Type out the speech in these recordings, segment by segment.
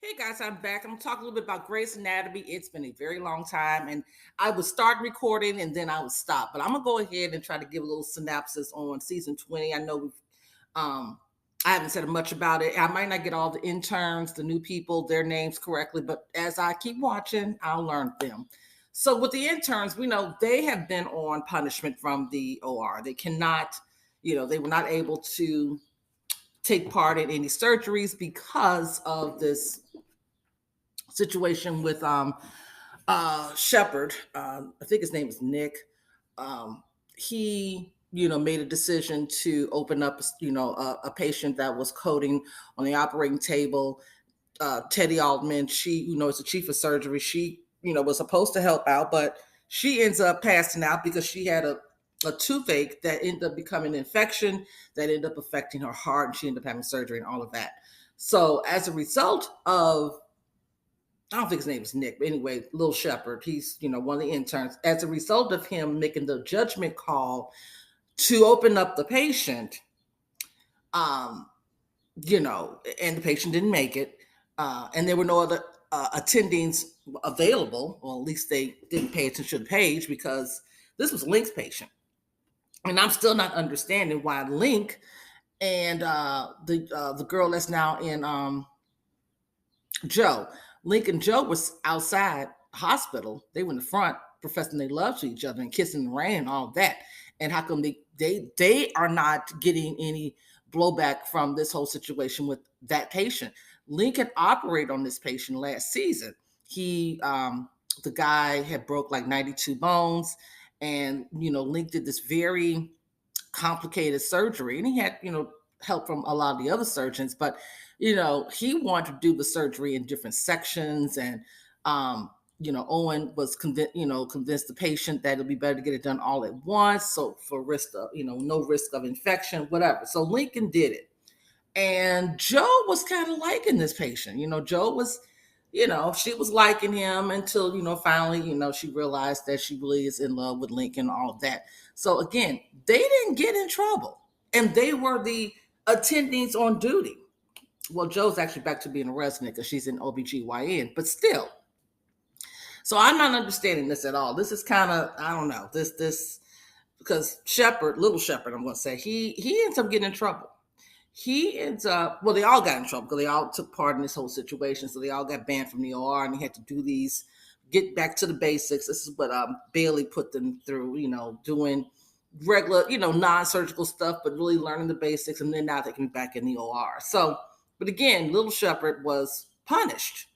Hey guys, I'm back. I'm gonna talk a little bit about Grey's Anatomy. It's been a very long time, and I would start recording and then I would stop. But I'm gonna go ahead and try to give a little synopsis on season 20. I know um I haven't said much about it. I might not get all the interns, the new people, their names correctly, but as I keep watching, I'll learn them. So with the interns, we know they have been on punishment from the OR. They cannot, they were not able to take part in any surgeries because of this situation with Shepard. I think his name is Nick. Um, he made a decision to open up a patient that was coding on the operating table. Teddy Altman, she is the chief of surgery. She was supposed to help out, but she ends up passing out because she had a toothache that ended up becoming an infection that ended up affecting her heart, and she ended up having surgery and all of that. So as a result of, I don't think his name is Nick, but anyway, Little Shepherd, he's one of the interns. As a result of him making the judgment call to open up the patient, um, and the patient didn't make it, and there were no other attendings available. Well, at least they didn't pay attention to the page because this was Link's patient, and I'm still not understanding why Link and the girl that's now in Joe. Link and Joe was outside the hospital. They were in the front professing they love to each other and kissing in the rain and all of that. And how come they are not getting any blowback from this whole situation with that patient? Link had operated on this patient last season. He the guy had broke like 92 bones, and Link did this very complicated surgery, and he had help from a lot of the other surgeons, but he wanted to do the surgery in different sections, and Owen was convinced the patient that it'd be better to get it done all at once, so for risk of no risk of infection, whatever. So Lincoln did it, and Joe was kind of liking this patient. Joe was, she was liking him until finally she realized that she really is in love with Lincoln, all of that. So again, they didn't get in trouble, and they were the attendings on duty. Well, Joe's actually back to being a resident because she's in OBGYN, but still. So I'm not understanding this at all. This is kind of, I don't know, this because Shepherd, Little Shepherd, I'm going to say, he ends up getting in trouble. He ends up, well, they all got in trouble because they all took part in this whole situation. So they all got banned from the OR, and they had to do these, get back to the basics. This is what Bailey put them through, doing regular, non-surgical stuff, but really learning the basics. And then now they can be back in the OR. So, but again, Little Shepherd was punished.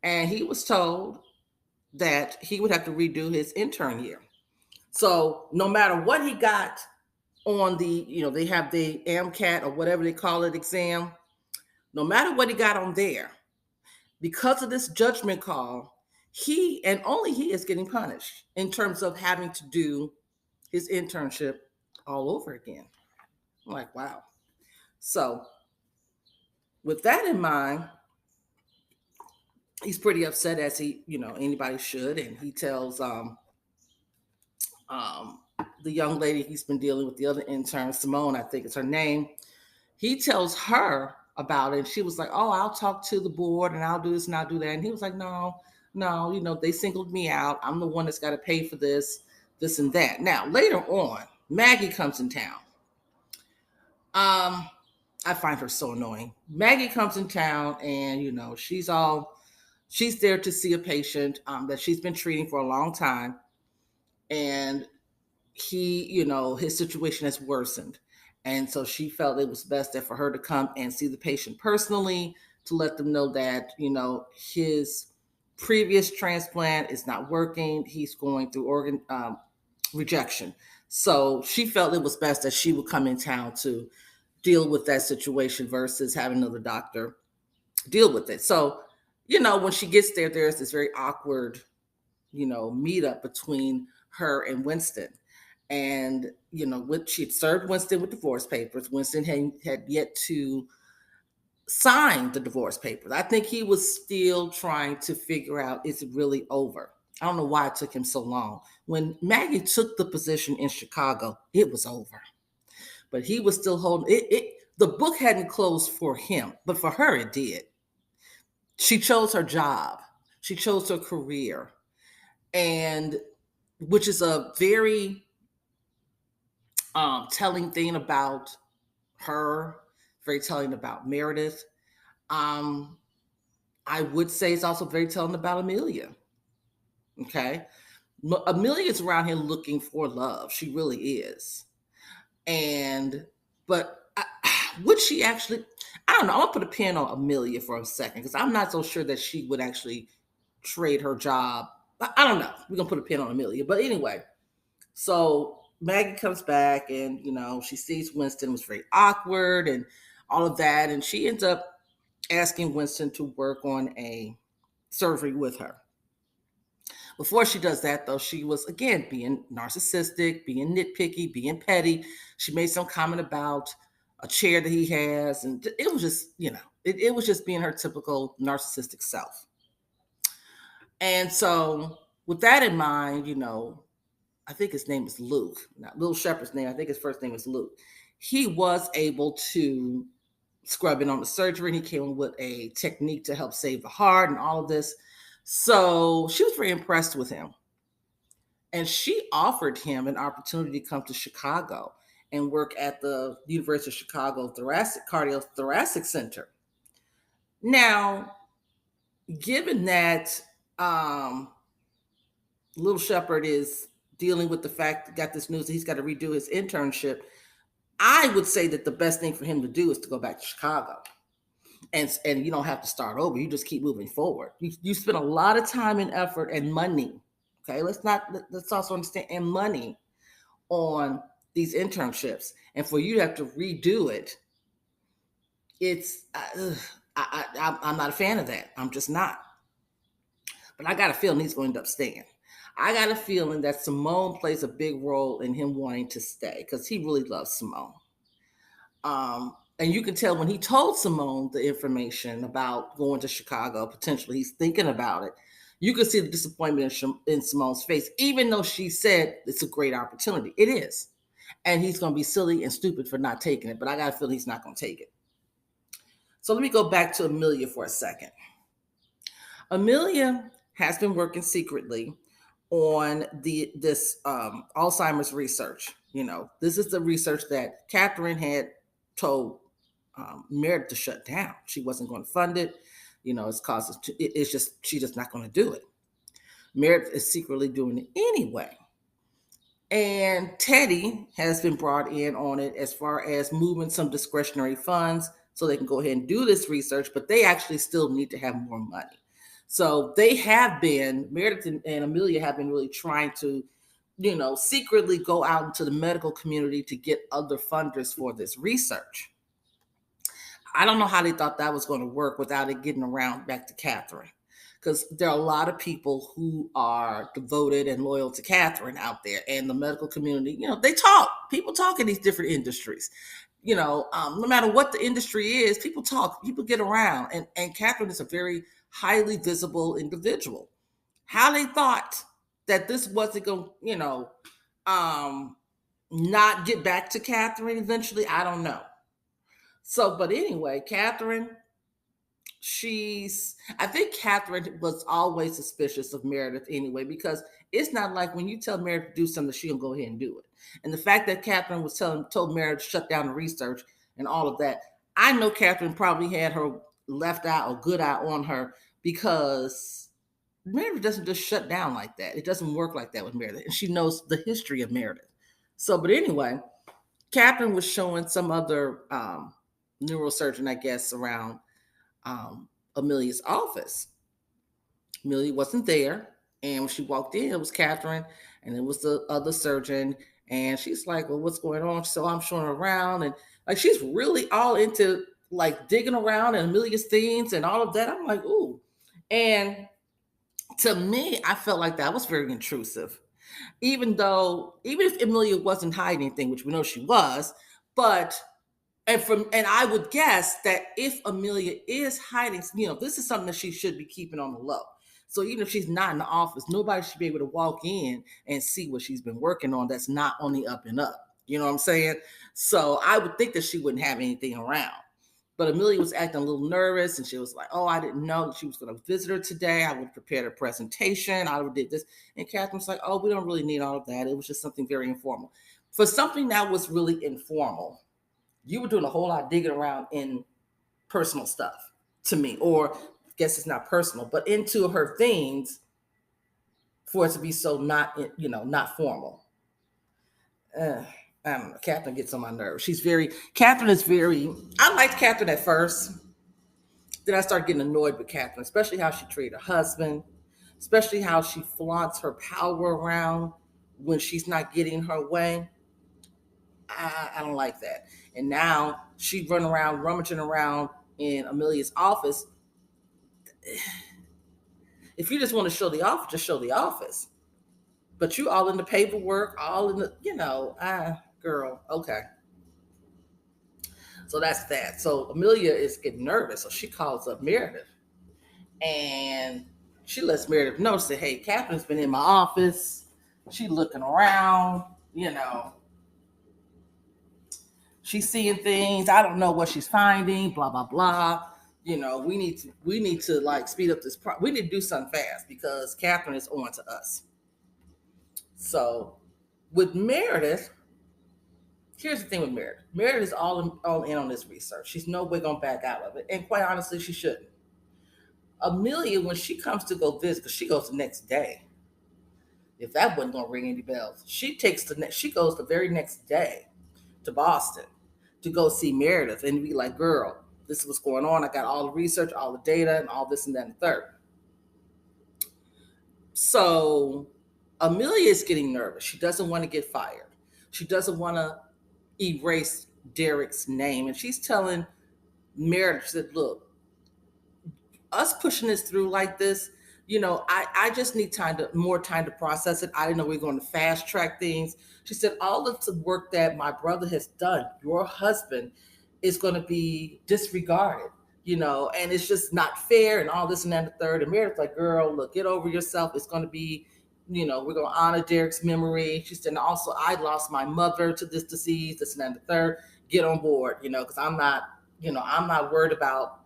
And he was told that he would have to redo his intern year. So no matter what he got on the, they have the AMCAT or whatever they call it exam, no matter what he got on there, because of this judgment call, he and only he is getting punished in terms of having to do his internship all over again. I'm like, wow. So with that in mind, he's pretty upset, as anybody should, and he tells the young lady he's been dealing with, the other intern, Simone, I think is her name. He tells her about it, and she was like, "Oh, I'll talk to the board, and I'll do this and I'll do that." And he was like, "No, they singled me out. I'm the one that's got to pay for this and that." Now later on, Maggie comes in town. I find her so annoying. Maggie comes in town, and she's there to see a patient that she's been treating for a long time, and he, his situation has worsened. And so she felt it was best that for her to come and see the patient personally to let them know that, his previous transplant is not working. He's going through organ rejection. So she felt it was best that she would come in town to deal with that situation versus having another doctor deal with it. So, when she gets there, there's this very awkward, meetup between her and Winston. And, she had served Winston with divorce papers. Winston had yet to sign the divorce papers. I think he was still trying to figure out, is it really over? I don't know why it took him so long. When Maggie took the position in Chicago, it was over. But he was still holding it. The book hadn't closed for him, but for her, it did. She chose her job. She chose her career, and which is a very telling thing about her, very telling about Meredith. Um, I would say it's also very telling about Amelia. Okay. Amelia's around here looking for love. She really is. And, but would she actually? I don't know. I'm gonna put a pin on Amelia for a second because I'm not so sure that she would actually trade her job. I don't know. We're gonna put a pin on Amelia. But anyway, so Maggie comes back and she sees Winston was very awkward and all of that. And she ends up asking Winston to work on a surgery with her. Before she does that, though, she was again being narcissistic, being nitpicky, being petty. She made some comment about a chair that he has, and it was just, it was just being her typical narcissistic self. And so, with that in mind, I think his name is Luke, not Little Shepherd's name. I think his first name is Luke. He was able to scrub in on the surgery, and he came up with a technique to help save the heart and all of this. So she was very impressed with him. And she offered him an opportunity to come to Chicago and work at the University of Chicago Cardiothoracic Center. Now, given that Little Shepherd is dealing with the fact that got this news that he's got to redo his internship, I would say that the best thing for him to do is to go back to Chicago. And you don't have to start over. You just keep moving forward. You spend a lot of time and effort and money. Okay, let's also understand, and money on these internships, and for you to have to redo it, it's I'm not a fan of that. I'm just not. But I got a feeling he's going to end up staying. I got a feeling that Simone plays a big role in him wanting to stay because he really loves Simone. And you can tell when he told Simone the information about going to Chicago, potentially he's thinking about it. You could see the disappointment in Simone's face, even though she said it's a great opportunity. It is. And he's going to be silly and stupid for not taking it, but I got a feeling he's not going to take it. So let me go back to Amelia for a second. Amelia has been working secretly on this Alzheimer's research. This is the research that Catherine had told Meredith to shut down. She wasn't going to fund it. It's just she's just not going to do it. Meredith is secretly doing it anyway. And Teddy has been brought in on it as far as moving some discretionary funds so they can go ahead and do this research, but they actually still need to have more money. So Meredith and Amelia have been really trying to, secretly go out into the medical community to get other funders for this research. I don't know how they thought that was going to work without it getting around back to Catherine, because there are a lot of people who are devoted and loyal to Catherine out there, and the medical community, people talk in these different industries. No matter what the industry is, people talk, people get around, and Catherine is a very highly visible individual. How they thought that this wasn't going to, not get back to Catherine eventually, I don't know. So, but anyway, Catherine, I think Catherine was always suspicious of Meredith anyway, because it's not like when you tell Meredith to do something, she'll go ahead and do it. And the fact that Catherine was told Meredith to shut down the research and all of that, I know Catherine probably had her left eye or good eye on her, because Meredith doesn't just shut down like that. It doesn't work like that with Meredith. And she knows the history of Meredith. So, but anyway, Catherine was showing some other neurosurgeon, I guess, around Amelia's office. Amelia wasn't there. And when she walked in, it was Catherine and it was the other surgeon. And she's like, well, what's going on? So I'm showing her around. And like, she's really all into like digging around in Amelia's things and all of that. I'm like, ooh. And to me, I felt like that was very intrusive. Even if Amelia wasn't hiding anything, which we know she was, but and I would guess that if Amelia is hiding, this is something that she should be keeping on the low. So even if she's not in the office, nobody should be able to walk in and see what she's been working on that's not on the up and up. You know what I'm saying? So I would think that she wouldn't have anything around. But Amelia was acting a little nervous, and she was like, "Oh, I didn't know that she was going to visit her today. I would have prepared a presentation. I would have did this." And Catherine was like, "Oh, we don't really need all of that. It was just something very informal." For something that was really informal, you were doing a whole lot of digging around in personal stuff to me, or I guess it's not personal, but into her things for it to be so not, not formal. Uh, I don't know. Catherine gets on my nerves. Catherine is very, I liked Catherine at first. Then I started getting annoyed with Catherine, especially how she treated her husband, especially how she flaunts her power around when she's not getting her way. I don't like that. And now she run around rummaging around in Amelia's office. If you just want to show the office, just show the office. But you all in the paperwork, all in the, girl, okay. So that's that. So Amelia is getting nervous. So she calls up Meredith and she lets Meredith know, say, "Hey, Catherine's been in my office. She looking around, she's seeing things. I don't know what she's finding, blah, blah, blah. We need to like speed up this we need to do something fast because Catherine is on to us." So with Meredith, here's the thing with Meredith. Meredith is all in on this research. She's no way gonna back out of it. And quite honestly, she shouldn't. Amelia, when she comes to go visit, because she goes the next day. If that wasn't gonna ring any bells, she goes the very next day to Boston to go see Meredith and be like, "Girl, this is what's going on. I got all the research, all the data, and all this and that and the third." So Amelia is getting nervous. She doesn't want to get fired. She doesn't want to erase Derek's name. And she's telling Meredith, she said, "Look, us pushing this through like this, I just need more time to process it. I didn't know we were going to fast track things." She said, "All of the work that my brother has done, your husband, is going to be disregarded, and it's just not fair and all this and that and the third." And Meredith's like, "Girl, look, get over yourself. It's going to be, we're going to honor Derek's memory." She said, "And also, I lost my mother to this disease, this and that and the third. Get on board, because I'm not worried about."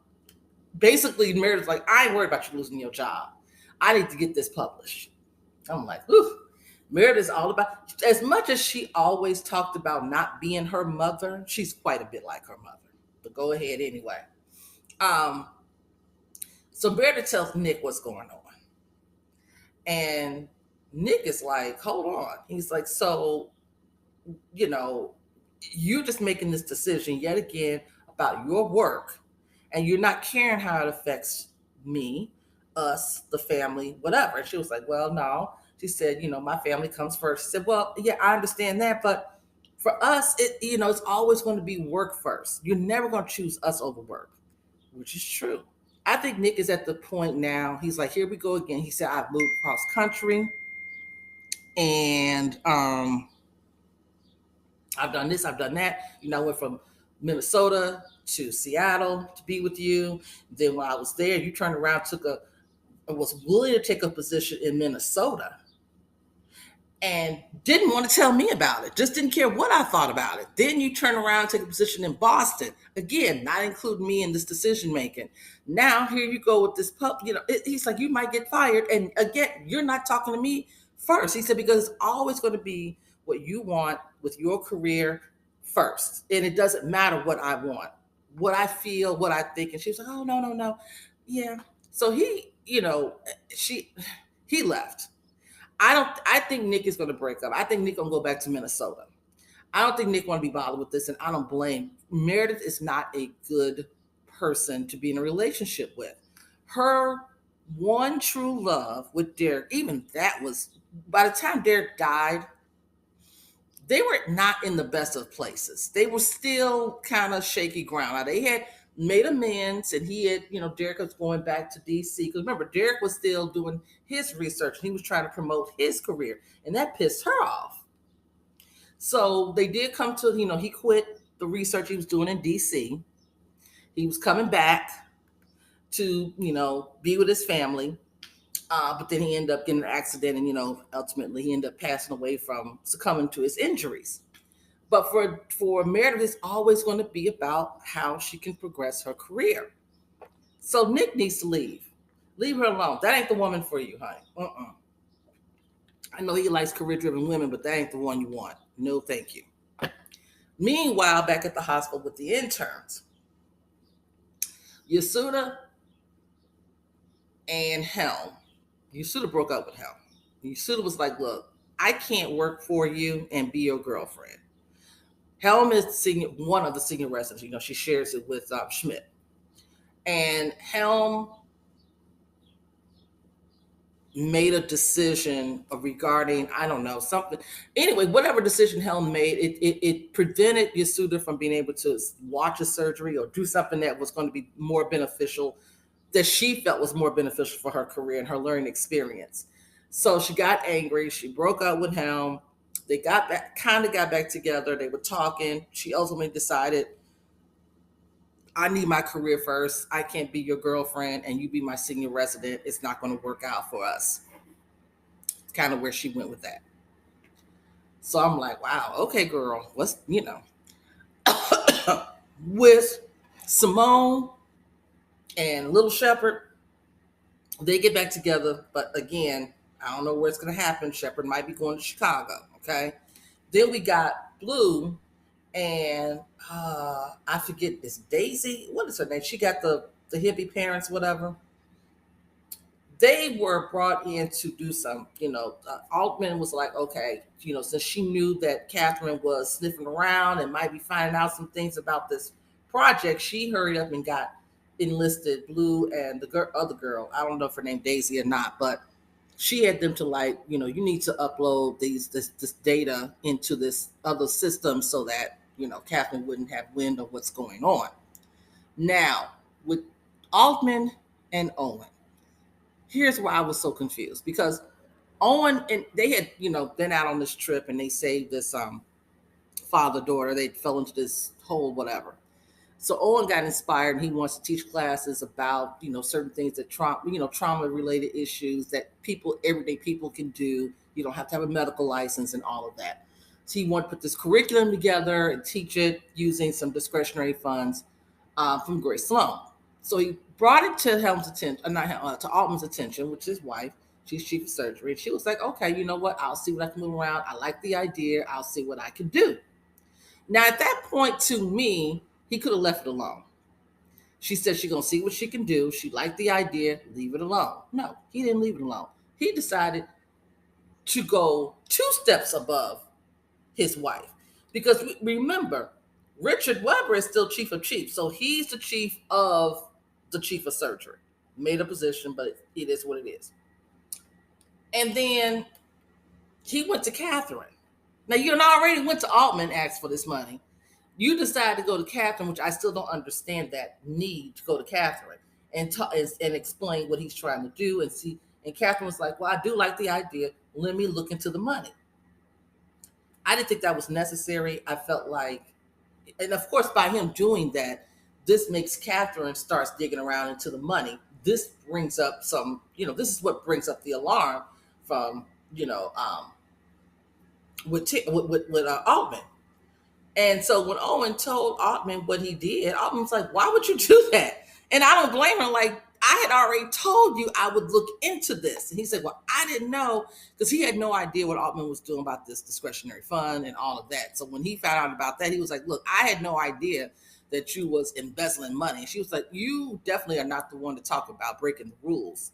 Basically, Meredith's like, "I ain't worried about you losing your job. I need to get this published." I'm like, "Ooh." Meredith's all about, as much as she always talked about not being her mother, she's quite a bit like her mother. But go ahead anyway. Um, so Meredith tells Nick what's going on. And Nick is like, "Hold on." He's like, "So, you know, you're just making this decision yet again about your work, and you're not caring how it affects me, us, the family, whatever." And she was like, "Well, no." She said, "My family comes first." She said, "Well, yeah, I understand that, but for us, it's always going to be work first. You're never going to choose us over work," which is true. I think Nick is at the point now. He's like, "Here we go again." He said, "I've moved across country, and I've done this, I've done that. I went from Minnesota to Seattle to be with you. Then when I was there, you turned around, was willing to take a position in Minnesota and didn't want to tell me about it. Just didn't care what I thought about it. Then you turn around and take a position in Boston. Again, not including me in this decision making. Now here you go with this pup. He's like, "You might get fired." And again, you're not talking to me first. He said, "Because it's always going to be what you want with your career first. And it doesn't matter what I want, what I feel, what I think." And she was like, "Oh, no, no, no." Yeah. So he left. I think Nick is going to break up. I think Nick going to go back to Minnesota. I don't think Nick want to be bothered with this, and I don't blame. Meredith is not a good person to be in a relationship with. Her one true love with Derek, even that was, by the time Derek died, they were not in the best of places. They were still kind of shaky ground. Now, they had made amends, and he had, Derek was going back to DC. Because remember, Derek was still doing his research, and he was trying to promote his career, and that pissed her off. So they did come to, he quit the research he was doing in DC. He was coming back to, be with his family. But then he ended up getting an accident, and, ultimately he ended up passing away from succumbing to his injuries. But for Meredith, it's always going to be about how she can progress her career. So Nick needs to leave. Leave her alone. That ain't the woman for you, honey. I know he likes career-driven women, but that ain't the one you want. No, thank you. Meanwhile, back at the hospital with the interns, Yasuda and Helm. Yasuda broke up with Helm. Yasuda was like, "Look, I can't work for you and be your girlfriend." Helm is one of the senior residents. She shares it with Schmidt. And Helm made a decision regarding, I don't know, something. Anyway, whatever decision Helm made, it prevented Yasuda from being able to watch a surgery or do something that was going to be more beneficial, that she felt was more beneficial for her career and her learning experience. So she got angry. She broke up with Helm. They kind of got back together. They were talking. She ultimately decided, I need my career first. I can't be your girlfriend and you be my senior resident. It's not going to work out for us. Kind of where she went with that. So I'm like, wow, okay, girl. With Simone and Little Shepherd, they get back together. But again, I don't know where it's going to happen. Shepherd might be going to Chicago. Okay. Then we got Blue and I forget, this Daisy. What is her name? She got the hippie parents, whatever. They were brought in to do some, Altman was like, okay, since she knew that Catherine was sniffing around and might be finding out some things about this project, she hurried up and got enlisted Blue and the other girl. I don't know if her name Daisy or not, but she had them to, like, you need to upload this data into this other system so that, Catherine wouldn't have wind of what's going on. Now, with Altman and Owen, here's why I was so confused, because Owen and they had, been out on this trip and they saved this father daughter. They fell into this hole, whatever. So Owen got inspired and he wants to teach classes about, certain things that trauma related issues that everyday people can do. You don't have to have a medical license and all of that. So he wanted to put this curriculum together and teach it using some discretionary funds from Grace Sloan. So he brought it to Helm's attention, to Altman's attention, which is his wife. She's chief of surgery. And she was like, okay, you know what? I'll see what I can move around. I like the idea. I'll see what I can do. Now, at that point, to me, he could have left it alone. She said she's going to see what she can do. She liked the idea. Leave it alone. No, he didn't leave it alone. He decided to go 2 steps above his wife. Because remember, Richard Weber is still chief of chiefs. So he's the chief of the chief of surgery. Made a position, but it is what it is. And then he went to Catherine. Now, you already went to Altman, asked for this money. You decided to go to Catherine, which I still don't understand that need to go to Catherine and explain what he's trying to do and see. And Catherine was like, well, I do like the idea. Let me look into the money. I didn't think that was necessary. I felt like, and of course, by him doing that, this makes Catherine starts digging around into the money. This brings up some, this is what brings up the alarm from, with Altman. And so when Owen told Altman what he did, Altman's like, why would you do that? And I don't blame her. Like, I had already told you I would look into this. And he said, well, I didn't know, because he had no idea what Altman was doing about this discretionary fund and all of that. So when he found out about that, he was like, look, I had no idea that you was embezzling money. And she was like, you definitely are not the one to talk about breaking the rules.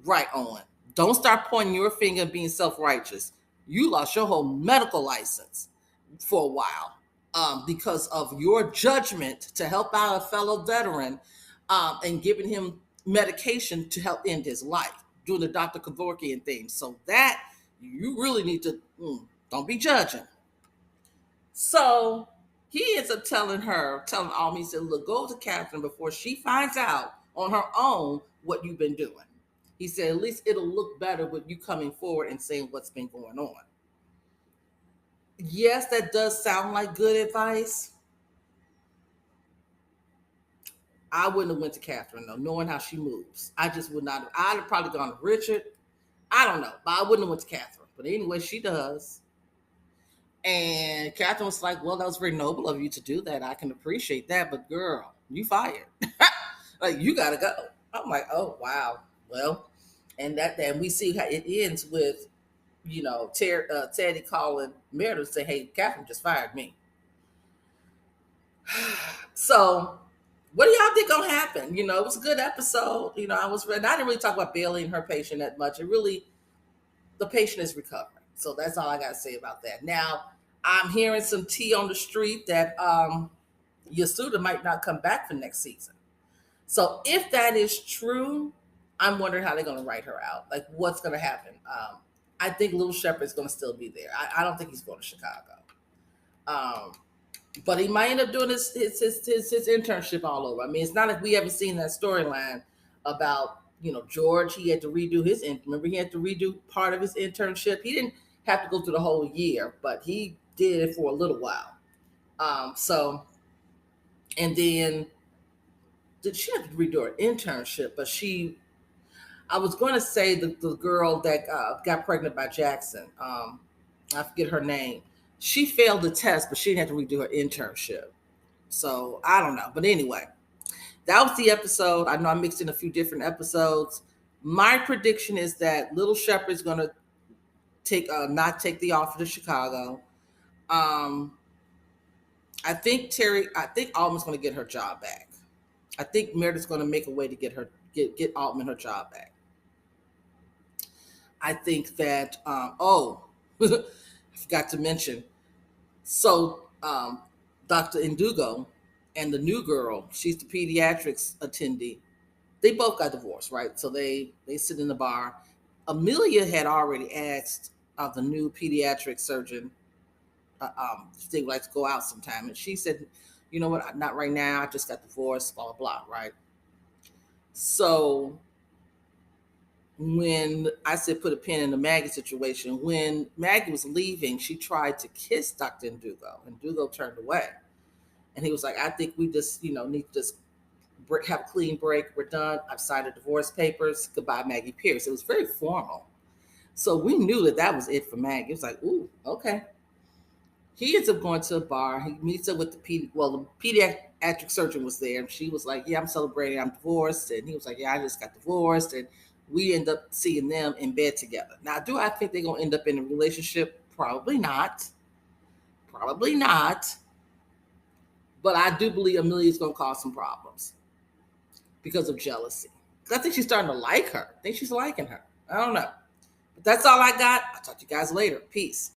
Right, Owen. Don't start pointing your finger and being self-righteous. You lost your whole medical license for a while. Because of your judgment to help out a fellow veteran and giving him medication to help end his life, doing the Dr. Kevorkian thing. So that you really need to, don't be judging. So he ends up telling Alma, he said, look, go to Catherine before she finds out on her own what you've been doing. He said, at least it'll look better with you coming forward and saying what's been going on. Yes, that does sound like good advice. I wouldn't have went to Catherine, though, knowing how she moves. I just would not. I'd have probably gone to Richard. I don't know, but I wouldn't have went to Catherine. But anyway, she does. And Catherine was like, well, that was very noble of you to do that. I can appreciate that. But girl, you fired. Like, you got to go. I'm like, oh, wow. Well, and then we see how it ends with, Teddy calling Meredith and say, hey, Catherine just fired me. So what do y'all think gonna happen? It was a good episode. I didn't really talk about Bailey and her patient that much. The patient is recovering. So that's all I got to say about that. Now, I'm hearing some tea on the street that Yasuda might not come back for next season. So if that is true, I'm wondering how they're going to write her out. Like, what's going to happen? I think Little Shepard's going to still be there. I don't think he's going to Chicago. Um, but he might end up doing his internship all over. I mean, it's not like we haven't seen that storyline about George. He had to redo remember he had to redo part of his internship. He didn't have to go through the whole year, but he did it for a little while. So, and then did she have to redo her internship? But I was going to say the girl that got pregnant by Jackson. I forget her name. She failed the test, but she didn't have to redo her internship. So I don't know. But anyway, that was the episode. I know I mixed in a few different episodes. My prediction is that Little Shepard is going to not take the offer to Chicago. I think Altman's going to get her job back. I think Meredith's going to make a way to get Altman her job back. I think that I forgot to mention. So Dr. Indugo and the new girl, she's the pediatrics attendee. They both got divorced, right? So they sit in the bar. Amelia had already asked the new pediatric surgeon if they would like to go out sometime, and she said, "You know what? Not right now. I just got divorced. Blah blah blah." Right. So when I said put a pin in the Maggie situation, when Maggie was leaving, she tried to kiss Dr. Indugo, and Indugo turned away, and he was like, "I think we just need to just have a clean break. We're done. I've signed the divorce papers. Goodbye, Maggie Pierce." It was very formal. So we knew that was it for Maggie. It was like, ooh, okay. He ends up going to a bar. He meets up with the pediatric surgeon was there. And she was like, yeah, I'm celebrating. I'm divorced. And he was like, yeah, I just got divorced. And we end up seeing them in bed together. Now, do I think they're going to end up in a relationship? Probably not. Probably not. But I do believe Amelia's going to cause some problems because of jealousy. I think she's starting to like her. I think she's liking her. I don't know. But that's all I got. I'll talk to you guys later. Peace.